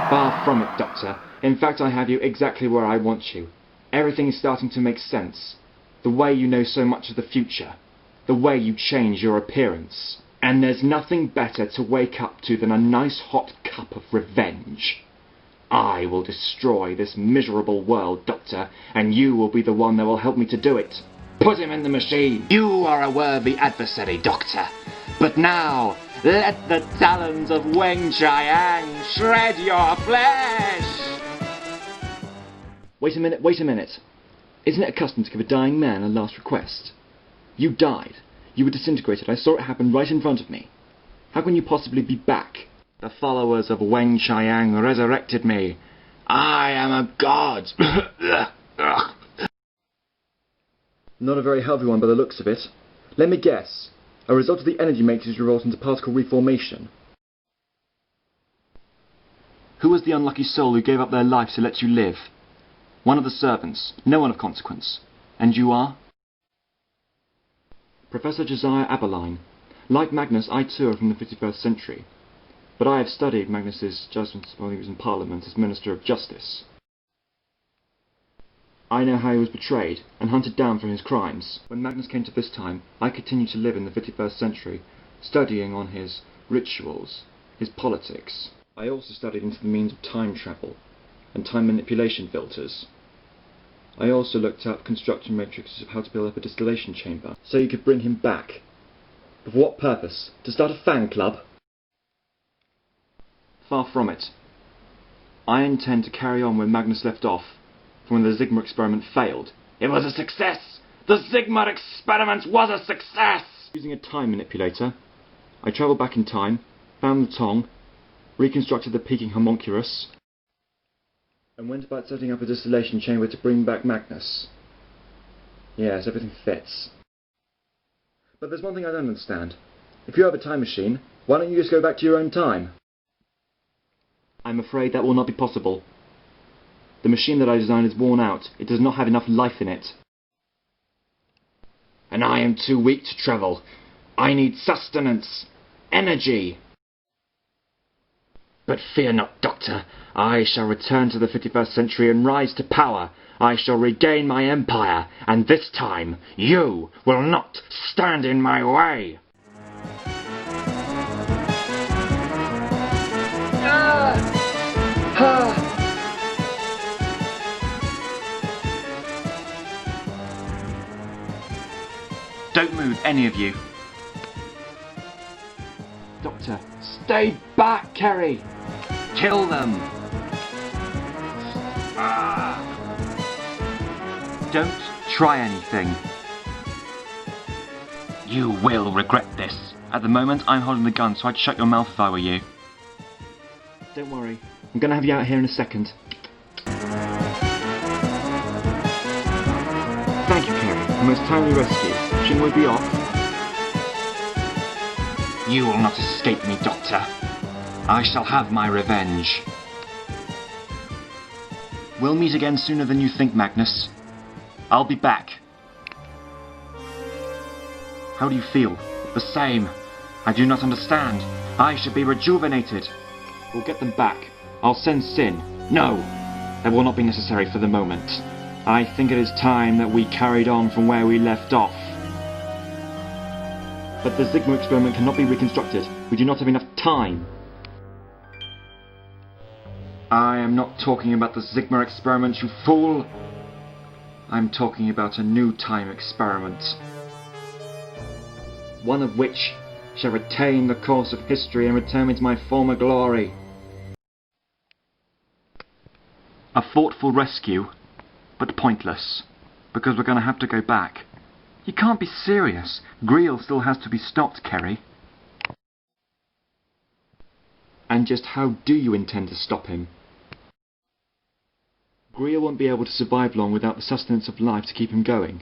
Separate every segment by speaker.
Speaker 1: Far from it, Doctor. In fact, I have you exactly where I want you. Everything is starting to make sense. The way you know so much of the future. The way you change your appearance. And there's nothing better to wake up to than a nice hot cup of revenge. I will destroy this miserable world, Doctor, and you will be the one that will help me to do it. Put him in the machine! You are a worthy adversary, Doctor. But now, let the talons of Weng-Chiang shred your flesh! Wait a minute. Isn't it a custom to give a dying man a last request? You died. You were disintegrated. I saw it happen right in front of me. How can you possibly be back? The followers of Weng-Chiang resurrected me. I am a god! Not a very healthy one by the looks of it. Let me guess. A result of the energy matrix revolt into particle reformation. Who was the unlucky soul who gave up their life to let you live? One of the servants, no one of consequence. And you are? Professor Josiah Aberline. Like Magnus, I too am from the 51st century. But I have studied Magnus's judgments while he was in Parliament as Minister of Justice. I know how he was betrayed and hunted down for his crimes. When Magnus came to this time, I continued to live in the 51st century, studying on his rituals, his politics. I also studied into the means of time travel and time manipulation filters. I also looked up construction matrices of how to build up a distillation chamber, so you could bring him back. But for what purpose? To start a fan club? Far from it. I intend to carry on where Magnus left off, from when the Sigma experiment failed. It was a success! The Sigma experiment was a success! Using a time manipulator, I travelled back in time, found the Tong, reconstructed the peaking homunculus, and went about setting up a distillation chamber to bring back Magnus. Yes, everything fits. But there's one thing I don't understand. If you have a time machine, why don't you just go back to your own time? I'm afraid that will not be possible. The machine that I designed is worn out. It does not have enough life in it. And I am too weak to travel. I need sustenance. Energy. But fear not, Doctor. I shall return to the 51st century and rise to power. I shall regain my empire. And this time, you will not stand in my way. Don't move, any of you. Doctor, stay back, Kerry! Kill them! Don't try anything. You will regret this. At the moment, I'm holding the gun, so I'd shut your mouth if I were you. Don't worry. I'm gonna have you out here in a second. Thank you, Kerry. A most timely rescue. Shouldn't we be off? You will not escape me, Doctor. I shall have my revenge. We'll meet again sooner than you think, Magnus. I'll be back. How do you feel? The same. I do not understand. I should be rejuvenated. We'll get them back. I'll send Sin. No, that will not be necessary for the moment. I think it is time that we carried on from where we left off. But the Sigma experiment cannot be reconstructed. We do not have enough time. I am not talking about the Sigma experiment, you fool. I'm talking about a new time experiment. One of which shall retain the course of history and return me to my former glory. A thoughtful rescue, but pointless, because we're going to have to go back. You can't be serious. Greel still has to be stopped, Kerry. And just how do you intend to stop him? Greel won't be able to survive long without the sustenance of life to keep him going.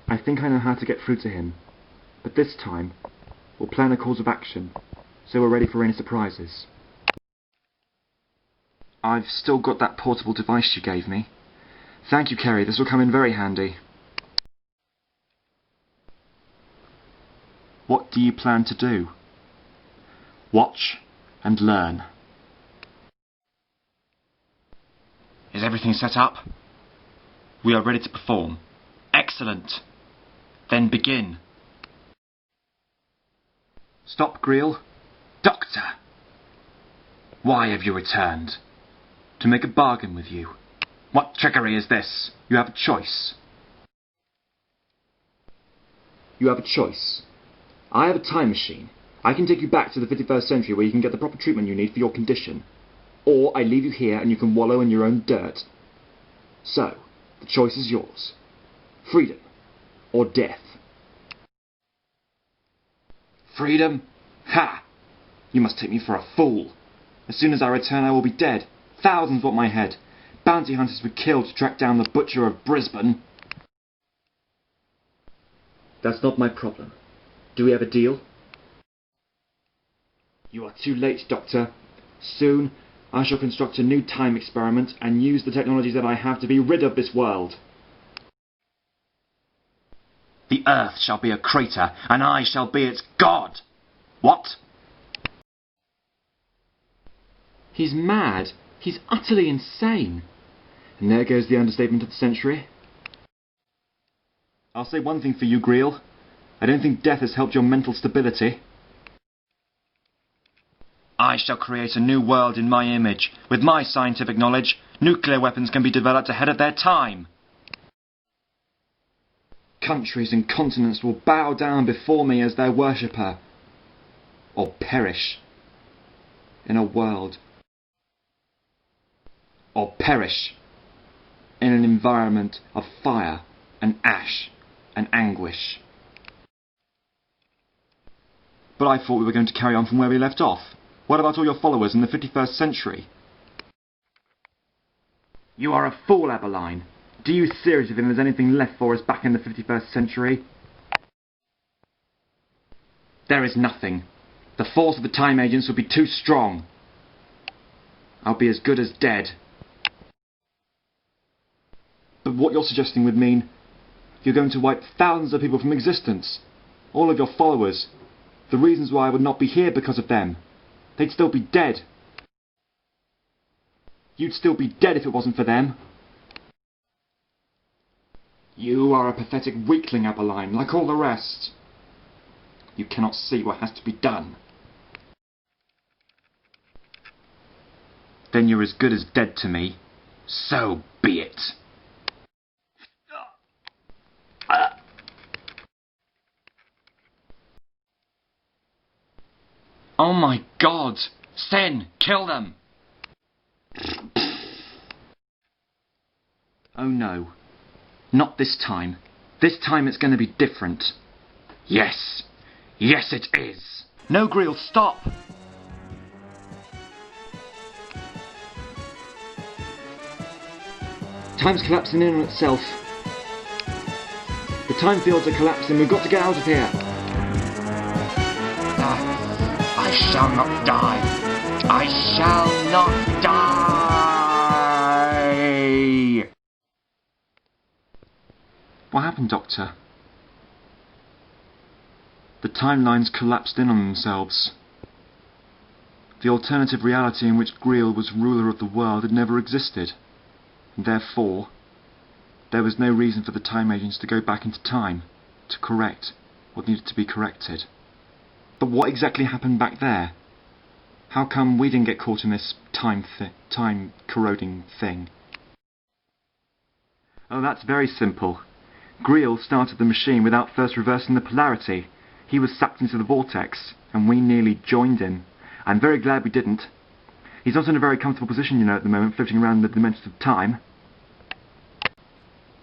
Speaker 1: I think I know how to get through to him. But this time, we'll plan a course of action, so we're ready for any surprises. I've still got that portable device you gave me. Thank you, Kerry. This will come in very handy. What do you plan to do? Watch and learn. Is everything set up? We are ready to perform. Excellent. Then begin. Stop, Greel. Doctor! Why have you returned? To make a bargain with you. What trickery is this? You have a choice. You have a choice. I have a time machine. I can take you back to the 51st century where you can get the proper treatment you need for your condition. Or I leave you here and you can wallow in your own dirt. So, the choice is yours. Freedom or death. Freedom? Ha! You must take me for a fool. As soon as I return I will be dead. Thousands want my head. Bounty hunters were killed to track down the butcher of Brisbane. That's not my problem. Do we have a deal? You are too late, Doctor. Soon, I shall construct a new time experiment and use the technologies that I have to be rid of this world. The Earth shall be a crater, and I shall be its god! What? He's mad. He's utterly insane. And there goes the understatement of the century. I'll say one thing for you, Greel. I don't think death has helped your mental stability. I shall create a new world in my image. With my scientific knowledge, nuclear weapons can be developed ahead of their time. Countries and continents will bow down before me as their worshipper. Or perish. In a world. Or perish. In an environment of fire and ash and anguish. But I thought we were going to carry on from where we left off. What about all your followers in the 51st century? You are a fool, Aberline. Do you seriously think there's anything left for us back in the 51st century? There is nothing. The force of the time agents would be too strong. I'll be as good as dead. But what you're suggesting would mean you're going to wipe thousands of people from existence. All of your followers. The reasons why I would not be here because of them. They'd still be dead. You'd still be dead if it wasn't for them. You are a pathetic weakling, Aberline, like all the rest. You cannot see what has to be done. Then you're as good as dead to me. So be it. Oh my God! Sen, kill them! Oh no. Not this time. This time it's going to be different. Yes! Yes it is! No, Greel, stop! Time's collapsing in on itself. The time fields are collapsing. We've got to get out of here. I shall not die. I shall not die. What happened, Doctor? The timelines collapsed in on themselves. The alternative reality in which Greel was ruler of the world had never existed. And therefore, there was no reason for the time agents to go back into time to correct what needed to be corrected. But what exactly happened back there? How come we didn't get caught in this time-corroding thing? Oh, that's very simple. Greel started the machine without first reversing the polarity. He was sucked into the vortex, and we nearly joined him. I'm very glad we didn't. He's not in a very comfortable position, you know, at the moment, floating around the dimensions of time.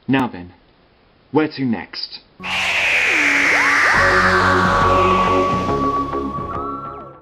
Speaker 1: Now then, where to next?